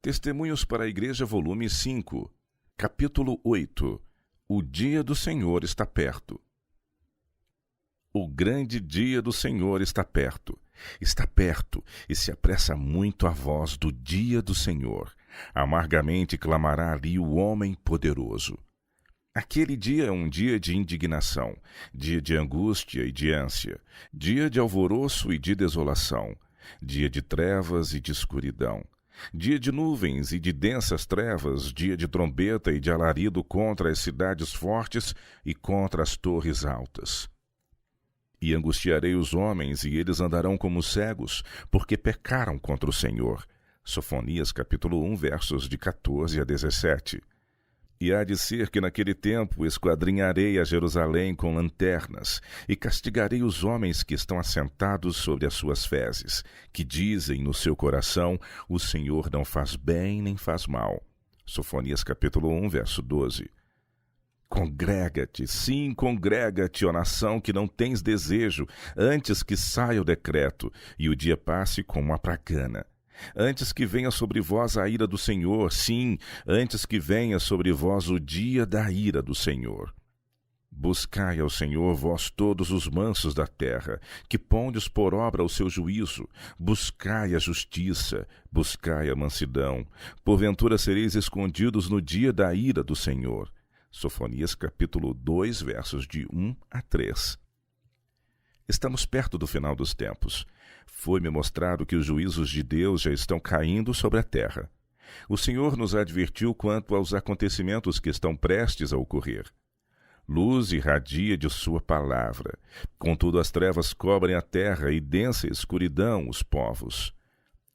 Testemunhos para a Igreja, volume 5, capítulo 8. O dia do Senhor está perto. O grande dia do Senhor está perto e se apressa muito a voz do dia do Senhor. Amargamente clamará ali o homem poderoso. Aquele dia é um dia de indignação, dia de angústia e de ânsia, dia de alvoroço e de desolação, dia de trevas e de escuridão, dia de nuvens e de densas trevas, dia de trombeta e de alarido contra as cidades fortes e contra as torres altas. E angustiarei os homens, e eles andarão como cegos, porque pecaram contra o Senhor. Sofonias capítulo 1, versos de 14 a 17. E há de ser que naquele tempo esquadrinharei a Jerusalém com lanternas, e castigarei os homens que estão assentados sobre as suas fezes, que dizem no seu coração, o Senhor não faz bem nem faz mal. Sofonias capítulo 1, verso 12. Congrega-te, sim, congrega-te, ó nação que não tens desejo, antes que saia o decreto, e o dia passe como uma pragana. Antes que venha sobre vós a ira do Senhor, sim, antes que venha sobre vós o dia da ira do Senhor. Buscai ao Senhor, vós todos os mansos da terra, que pondes por obra o seu juízo. Buscai a justiça, buscai a mansidão. Porventura sereis escondidos no dia da ira do Senhor. Sofonias capítulo 2, versos de 1 a 3. Estamos perto do final dos tempos. Foi-me mostrado que os juízos de Deus já estão caindo sobre a terra. O Senhor nos advertiu quanto aos acontecimentos que estão prestes a ocorrer. Luz irradia de sua palavra. Contudo, as trevas cobrem a terra e densa escuridão os povos.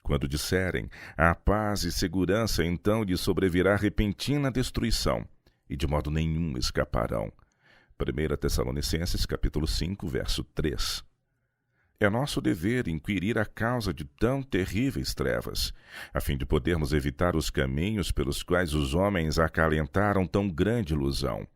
Quando disserem, há paz e segurança, então lhes sobrevirá repentina destruição, e de modo nenhum escaparão. 1 Tessalonicenses capítulo 5, verso 3. É nosso dever inquirir a causa de tão terríveis trevas, a fim de podermos evitar os caminhos pelos quais os homens acalentaram tão grande ilusão.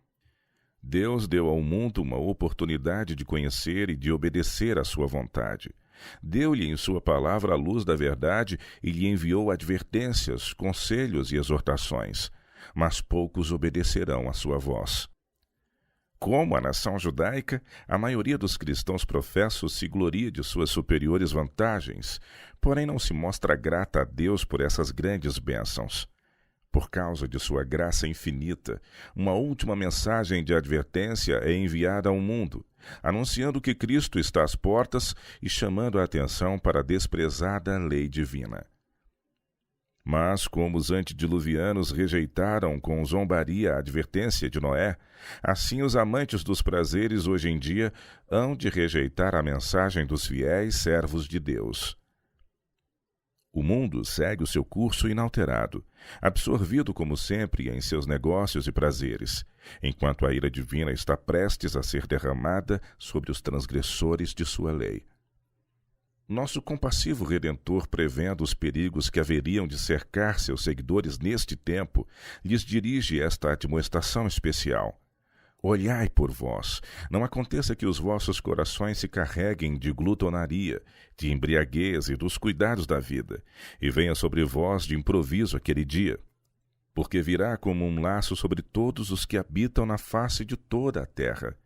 Deus deu ao mundo uma oportunidade de conhecer e de obedecer à sua vontade. Deu-lhe em sua palavra a luz da verdade e lhe enviou advertências, conselhos e exortações, mas poucos obedecerão à sua voz. Como a nação judaica, a maioria dos cristãos professos se gloria de suas superiores vantagens, porém não se mostra grata a Deus por essas grandes bênçãos. Por causa de sua graça infinita, uma última mensagem de advertência é enviada ao mundo, anunciando que Cristo está às portas e chamando a atenção para a desprezada lei divina. Mas, como os antediluvianos rejeitaram com zombaria a advertência de Noé, assim os amantes dos prazeres hoje em dia hão de rejeitar a mensagem dos fiéis servos de Deus. O mundo segue o seu curso inalterado, absorvido como sempre em seus negócios e prazeres, enquanto a ira divina está prestes a ser derramada sobre os transgressores de sua lei. Nosso compassivo Redentor, prevendo os perigos que haveriam de cercar seus seguidores neste tempo, lhes dirige esta admoestação especial. Olhai por vós, não aconteça que os vossos corações se carreguem de glutonaria, de embriaguez e dos cuidados da vida, e venha sobre vós de improviso aquele dia. Porque virá como um laço sobre todos os que habitam na face de toda a terra.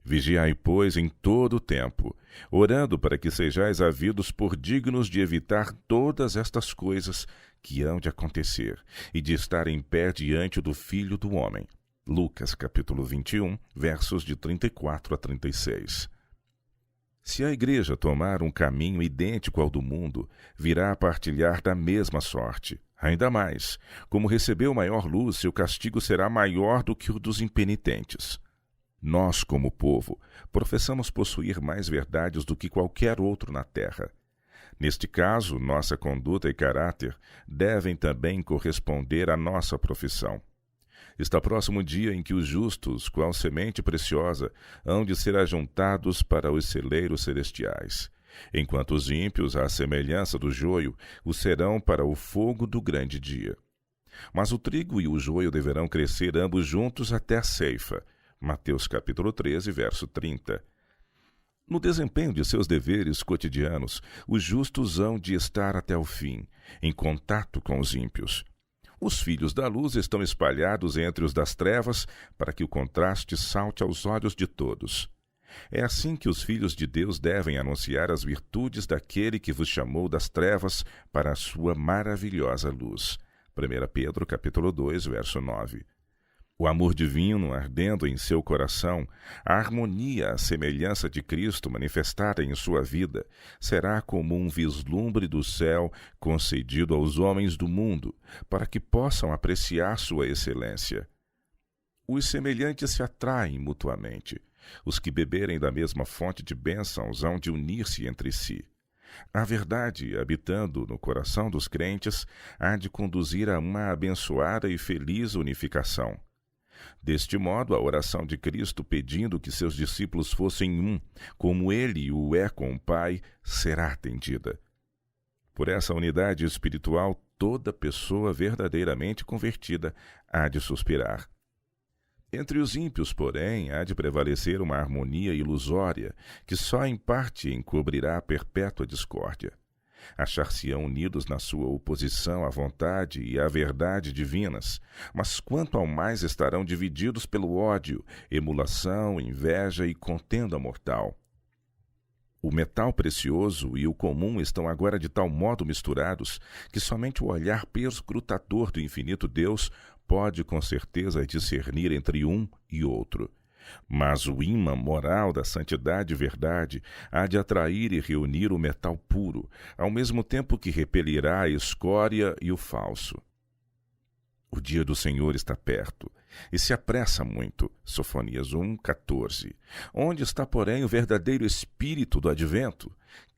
Vigiai, pois, em todo o tempo, orando para que sejais havidos por dignos de evitar todas estas coisas que hão de acontecer e de estar em pé diante do Filho do Homem. Lucas, capítulo 21, versos de 34 a 36. Se a Igreja tomar um caminho idêntico ao do mundo, virá a partilhar da mesma sorte. Ainda mais, como recebeu maior luz, seu castigo será maior do que o dos impenitentes. Nós, como povo, professamos possuir mais verdades do que qualquer outro na terra. Neste caso, nossa conduta e caráter devem também corresponder à nossa profissão. Está próximo o dia em que os justos, qual semente preciosa, hão de ser ajuntados para os celeiros celestiais, enquanto os ímpios, à semelhança do joio, o serão para o fogo do grande dia. Mas o trigo e o joio deverão crescer ambos juntos até a ceifa. Mateus capítulo 13, verso 30. No desempenho de seus deveres cotidianos, os justos hão de estar até o fim, em contato com os ímpios. Os filhos da luz estão espalhados entre os das trevas, para que o contraste salte aos olhos de todos. É assim que os filhos de Deus devem anunciar as virtudes daquele que vos chamou das trevas para a sua maravilhosa luz. 1 Pedro, capítulo 2, verso 9. O amor divino ardendo em seu coração, a harmonia à semelhança de Cristo manifestada em sua vida, será como um vislumbre do céu concedido aos homens do mundo, para que possam apreciar sua excelência. Os semelhantes se atraem mutuamente. Os que beberem da mesma fonte de bênçãos hão de unir-se entre si. A verdade, habitando no coração dos crentes, há de conduzir a uma abençoada e feliz unificação. Deste modo, a oração de Cristo pedindo que seus discípulos fossem um, como ele o é com o Pai, será atendida. Por essa unidade espiritual, toda pessoa verdadeiramente convertida há de suspirar. Entre os ímpios, porém, há de prevalecer uma harmonia ilusória, que só em parte encobrirá a perpétua discórdia. Achar-se-ão unidos na sua oposição à vontade e à verdade divinas, mas quanto ao mais estarão divididos pelo ódio, emulação, inveja e contenda mortal. O metal precioso e o comum estão agora de tal modo misturados que somente o olhar perscrutador do infinito Deus pode com certeza discernir entre um e outro. Mas o ímã moral da santidade e verdade há de atrair e reunir o metal puro, ao mesmo tempo que repelirá a escória e o falso. O dia do Senhor está perto, e se apressa muito. Sofonias 1:14. Onde está, porém, o verdadeiro espírito do advento?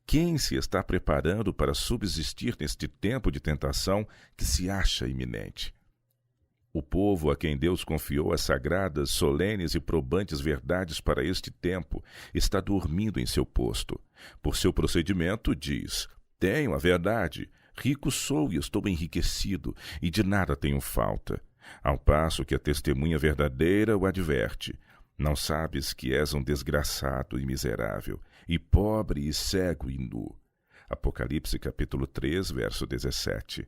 Quem se está preparando para subsistir neste tempo de tentação que se acha iminente? O povo a quem Deus confiou as sagradas, solenes e probantes verdades para este tempo está dormindo em seu posto. Por seu procedimento, diz: tenho a verdade, rico sou e estou enriquecido, e de nada tenho falta. Ao passo que a testemunha verdadeira o adverte: não sabes que és um desgraçado e miserável, e pobre e cego e nu. Apocalipse capítulo 3, verso 17.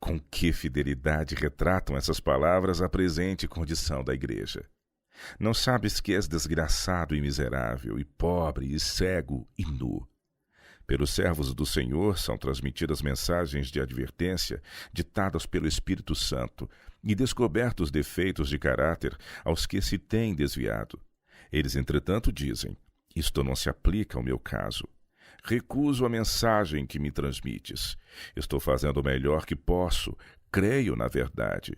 Com que fidelidade retratam essas palavras a presente condição da igreja. Não sabes que és desgraçado e miserável, e pobre e cego e nu. Pelos servos do Senhor são transmitidas mensagens de advertência ditadas pelo Espírito Santo e descobertos defeitos de caráter aos que se têm desviado. Eles, entretanto, dizem: isto não se aplica ao meu caso. Recuso a mensagem que me transmites. Estou fazendo o melhor que posso. Creio na verdade.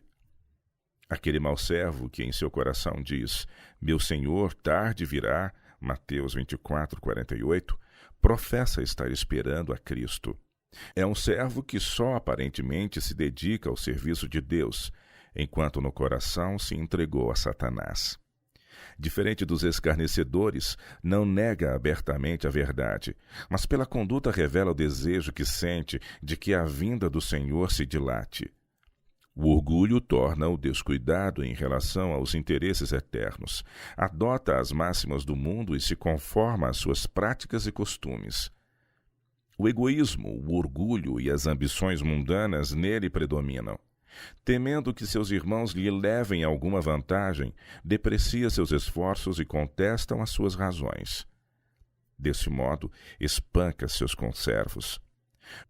Aquele mau servo que em seu coração diz: meu Senhor tarde virá, Mateus 24:48, professa estar esperando a Cristo. É um servo que só aparentemente se dedica ao serviço de Deus, enquanto no coração se entregou a Satanás. Diferente dos escarnecedores, não nega abertamente a verdade, mas pela conduta revela o desejo que sente de que a vinda do Senhor se dilate. O orgulho torna-o descuidado em relação aos interesses eternos, adota as máximas do mundo e se conforma às suas práticas e costumes. O egoísmo, o orgulho e as ambições mundanas nele predominam. Temendo que seus irmãos lhe levem alguma vantagem, deprecia seus esforços e contestam as suas razões. Desse modo, espanca seus conservos.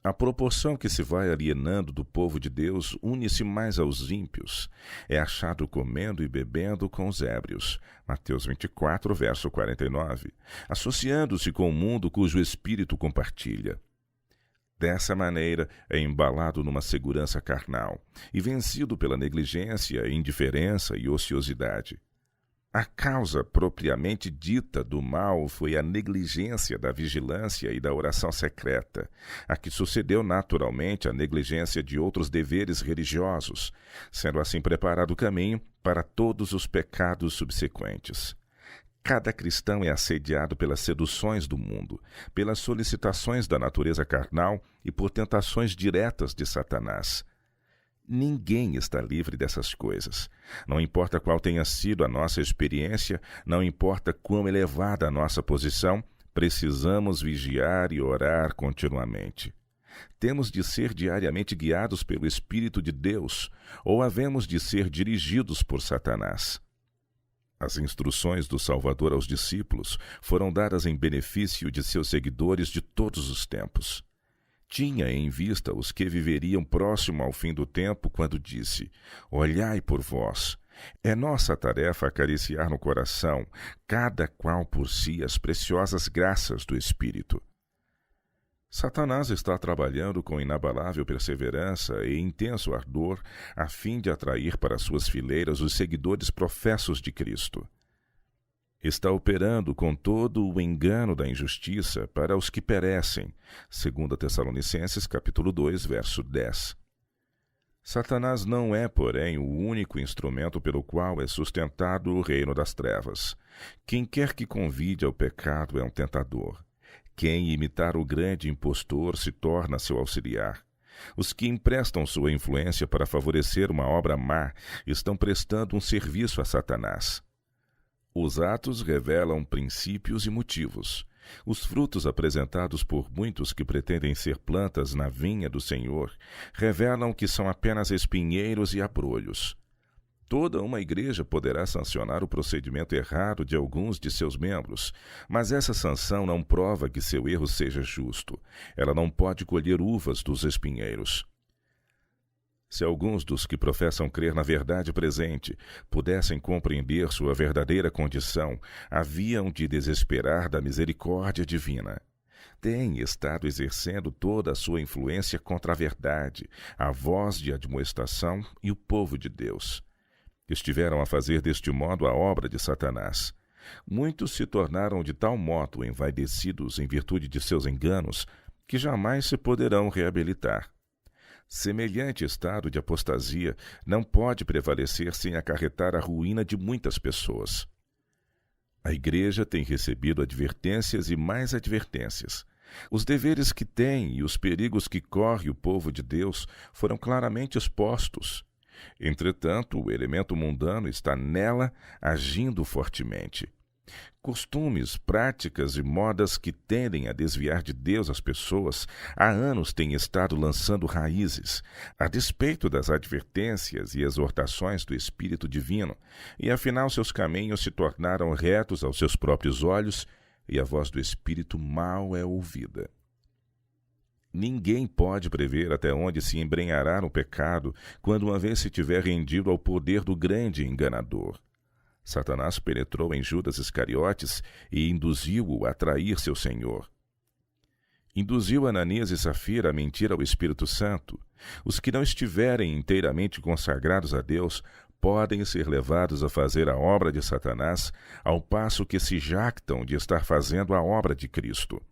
A proporção que se vai alienando do povo de Deus une-se mais aos ímpios. É achado comendo e bebendo com os ébrios. Mateus 24, verso 49. Associando-se com o mundo cujo espírito compartilha. Dessa maneira, é embalado numa segurança carnal e vencido pela negligência, indiferença e ociosidade. A causa propriamente dita do mal foi a negligência da vigilância e da oração secreta, a que sucedeu naturalmente a negligência de outros deveres religiosos, sendo assim preparado o caminho para todos os pecados subsequentes. Cada cristão é assediado pelas seduções do mundo, pelas solicitações da natureza carnal e por tentações diretas de Satanás. Ninguém está livre dessas coisas. Não importa qual tenha sido a nossa experiência, não importa quão elevada a nossa posição, precisamos vigiar e orar continuamente. Temos de ser diariamente guiados pelo Espírito de Deus, ou havemos de ser dirigidos por Satanás. As instruções do Salvador aos discípulos foram dadas em benefício de seus seguidores de todos os tempos. Tinha em vista os que viveriam próximo ao fim do tempo quando disse: olhai por vós. É nossa tarefa acariciar no coração, cada qual por si, as preciosas graças do Espírito. Satanás está trabalhando com inabalável perseverança e intenso ardor a fim de atrair para suas fileiras os seguidores professos de Cristo. Está operando com todo o engano da injustiça para os que perecem, 2 Tessalonicenses capítulo 2, verso 10. Satanás não é, porém, o único instrumento pelo qual é sustentado o reino das trevas. Quem quer que convide ao pecado é um tentador. Quem imitar o grande impostor se torna seu auxiliar. Os que emprestam sua influência para favorecer uma obra má estão prestando um serviço a Satanás. Os atos revelam princípios e motivos. Os frutos apresentados por muitos que pretendem ser plantas na vinha do Senhor revelam que são apenas espinheiros e abrolhos. Toda uma igreja poderá sancionar o procedimento errado de alguns de seus membros, mas essa sanção não prova que seu erro seja justo. Ela não pode colher uvas dos espinheiros. Se alguns dos que professam crer na verdade presente pudessem compreender sua verdadeira condição, haviam de desesperar da misericórdia divina. Têm estado exercendo toda a sua influência contra a verdade, a voz de admoestação e o povo de Deus. Estiveram a fazer deste modo a obra de Satanás. Muitos se tornaram de tal modo envaidecidos em virtude de seus enganos que jamais se poderão reabilitar. Semelhante estado de apostasia não pode prevalecer sem acarretar a ruína de muitas pessoas. A Igreja tem recebido advertências e mais advertências. Os deveres que tem e os perigos que corre o povo de Deus foram claramente expostos. Entretanto, o elemento mundano está nela agindo fortemente. Costumes, práticas e modas que tendem a desviar de Deus as pessoas há anos têm estado lançando raízes, a despeito das advertências e exortações do Espírito Divino, e afinal seus caminhos se tornaram retos aos seus próprios olhos, e a voz do Espírito mal é ouvida. Ninguém pode prever até onde se embrenhará no pecado quando uma vez se tiver rendido ao poder do grande enganador. Satanás penetrou em Judas Iscariotes e induziu-o a trair seu Senhor. Induziu Ananias e Safira a mentir ao Espírito Santo. Os que não estiverem inteiramente consagrados a Deus podem ser levados a fazer a obra de Satanás, ao passo que se jactam de estar fazendo a obra de Cristo.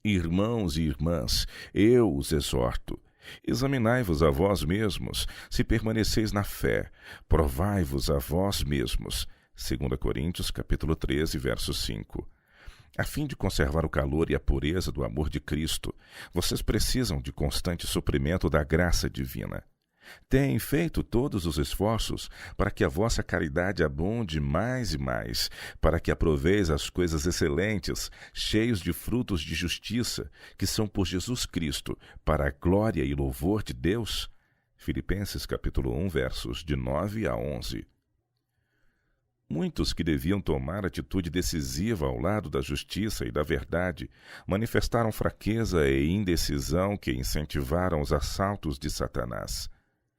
Irmãos e irmãs, eu os exorto. Examinai-vos a vós mesmos, se permaneceis na fé. Provai-vos a vós mesmos. 2 Coríntios, capítulo 13, verso 5. A fim de conservar o calor e a pureza do amor de Cristo, vocês precisam de constante suprimento da graça divina. Têm feito todos os esforços para que a vossa caridade abunde mais e mais, para que aproveis as coisas excelentes, cheios de frutos de justiça, que são por Jesus Cristo, para a glória e louvor de Deus. Filipenses capítulo 1, versos de 9 a 11. Muitos que deviam tomar atitude decisiva ao lado da justiça e da verdade manifestaram fraqueza e indecisão que incentivaram os assaltos de Satanás.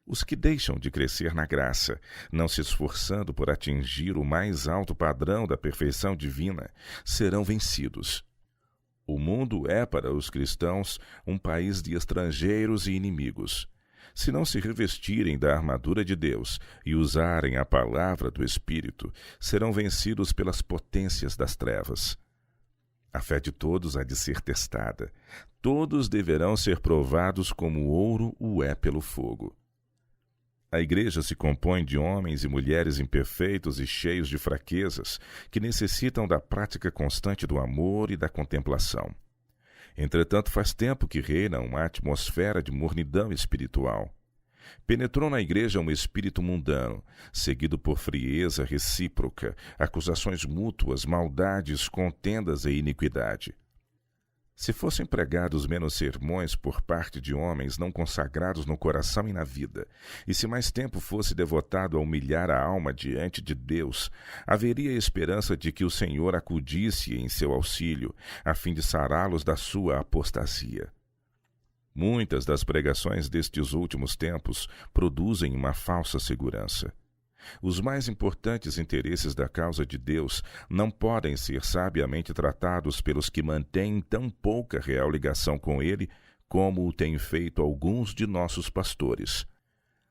Os que deixam de crescer na graça, não se esforçando por atingir o mais alto padrão da perfeição divina, serão vencidos. O mundo é para os cristãos um país de estrangeiros e inimigos. Se não se revestirem da armadura de Deus e usarem a palavra do Espírito, serão vencidos pelas potências das trevas. A fé de todos há de ser testada. Todos deverão ser provados como o ouro o é pelo fogo. A Igreja se compõe de homens e mulheres imperfeitos e cheios de fraquezas, que necessitam da prática constante do amor e da contemplação. Entretanto, faz tempo que reina uma atmosfera de mornidão espiritual. Penetrou na igreja um espírito mundano, seguido por frieza recíproca, acusações mútuas, maldades, contendas e iniquidade. Se fossem pregados menos sermões por parte de homens não consagrados no coração e na vida, e se mais tempo fosse devotado a humilhar a alma diante de Deus, haveria esperança de que o Senhor acudisse em seu auxílio, a fim de sará-los da sua apostasia. Muitas das pregações destes últimos tempos produzem uma falsa segurança. Os mais importantes interesses da causa de Deus não podem ser sabiamente tratados pelos que mantêm tão pouca real ligação com Ele, como o têm feito alguns de nossos pastores.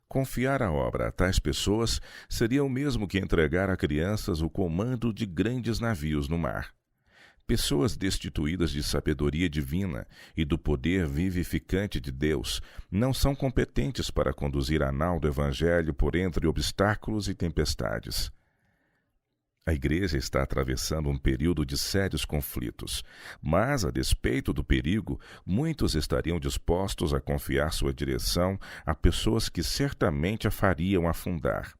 Confiar a obra a tais pessoas seria o mesmo que entregar a crianças o comando de grandes navios no mar. Pessoas destituídas de sabedoria divina e do poder vivificante de Deus não são competentes para conduzir a nau do Evangelho por entre obstáculos e tempestades. A Igreja está atravessando um período de sérios conflitos, mas, a despeito do perigo, muitos estariam dispostos a confiar sua direção a pessoas que certamente a fariam afundar.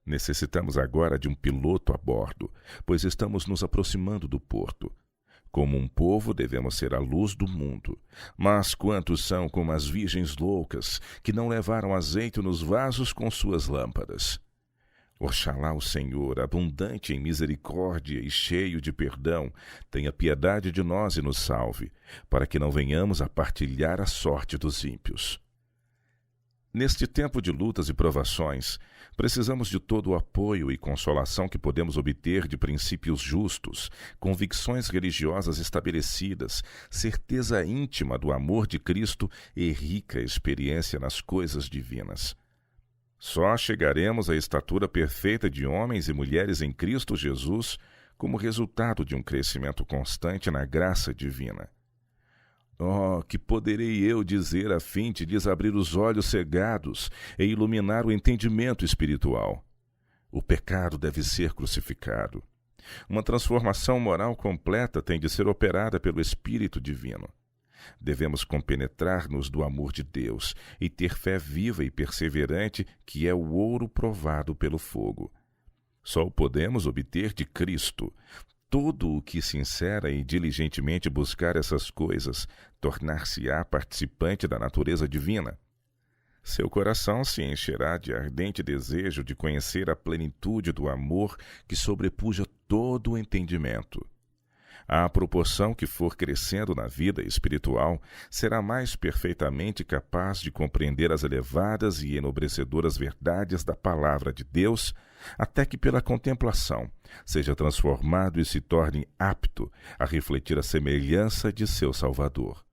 Necessitamos agora de um piloto a bordo, pois estamos nos aproximando do porto. Como um povo, devemos ser a luz do mundo. Mas quantos são como as virgens loucas, que não levaram azeite nos vasos com suas lâmpadas? Oxalá o Senhor, abundante em misericórdia e cheio de perdão, tenha piedade de nós e nos salve, para que não venhamos a partilhar a sorte dos ímpios. Neste tempo de lutas e provações, precisamos de todo o apoio e consolação que podemos obter de princípios justos, convicções religiosas estabelecidas, certeza íntima do amor de Cristo e rica experiência nas coisas divinas. Só chegaremos à estatura perfeita de homens e mulheres em Cristo Jesus como resultado de um crescimento constante na graça divina. Oh, que poderei eu dizer a fim de lhes abrir os olhos cegados e iluminar o entendimento espiritual? O pecado deve ser crucificado. Uma transformação moral completa tem de ser operada pelo Espírito Divino. Devemos compenetrar-nos do amor de Deus e ter fé viva e perseverante, que é o ouro provado pelo fogo. Só o podemos obter de Cristo. Todo o que sincera e diligentemente buscar essas coisas, tornar-se-á participante da natureza divina. Seu coração se encherá de ardente desejo de conhecer a plenitude do amor que sobrepuja todo o entendimento. À proporção que for crescendo na vida espiritual, será mais perfeitamente capaz de compreender as elevadas e enobrecedoras verdades da Palavra de Deus, até que pela contemplação seja transformado e se torne apto a refletir a semelhança de seu Salvador.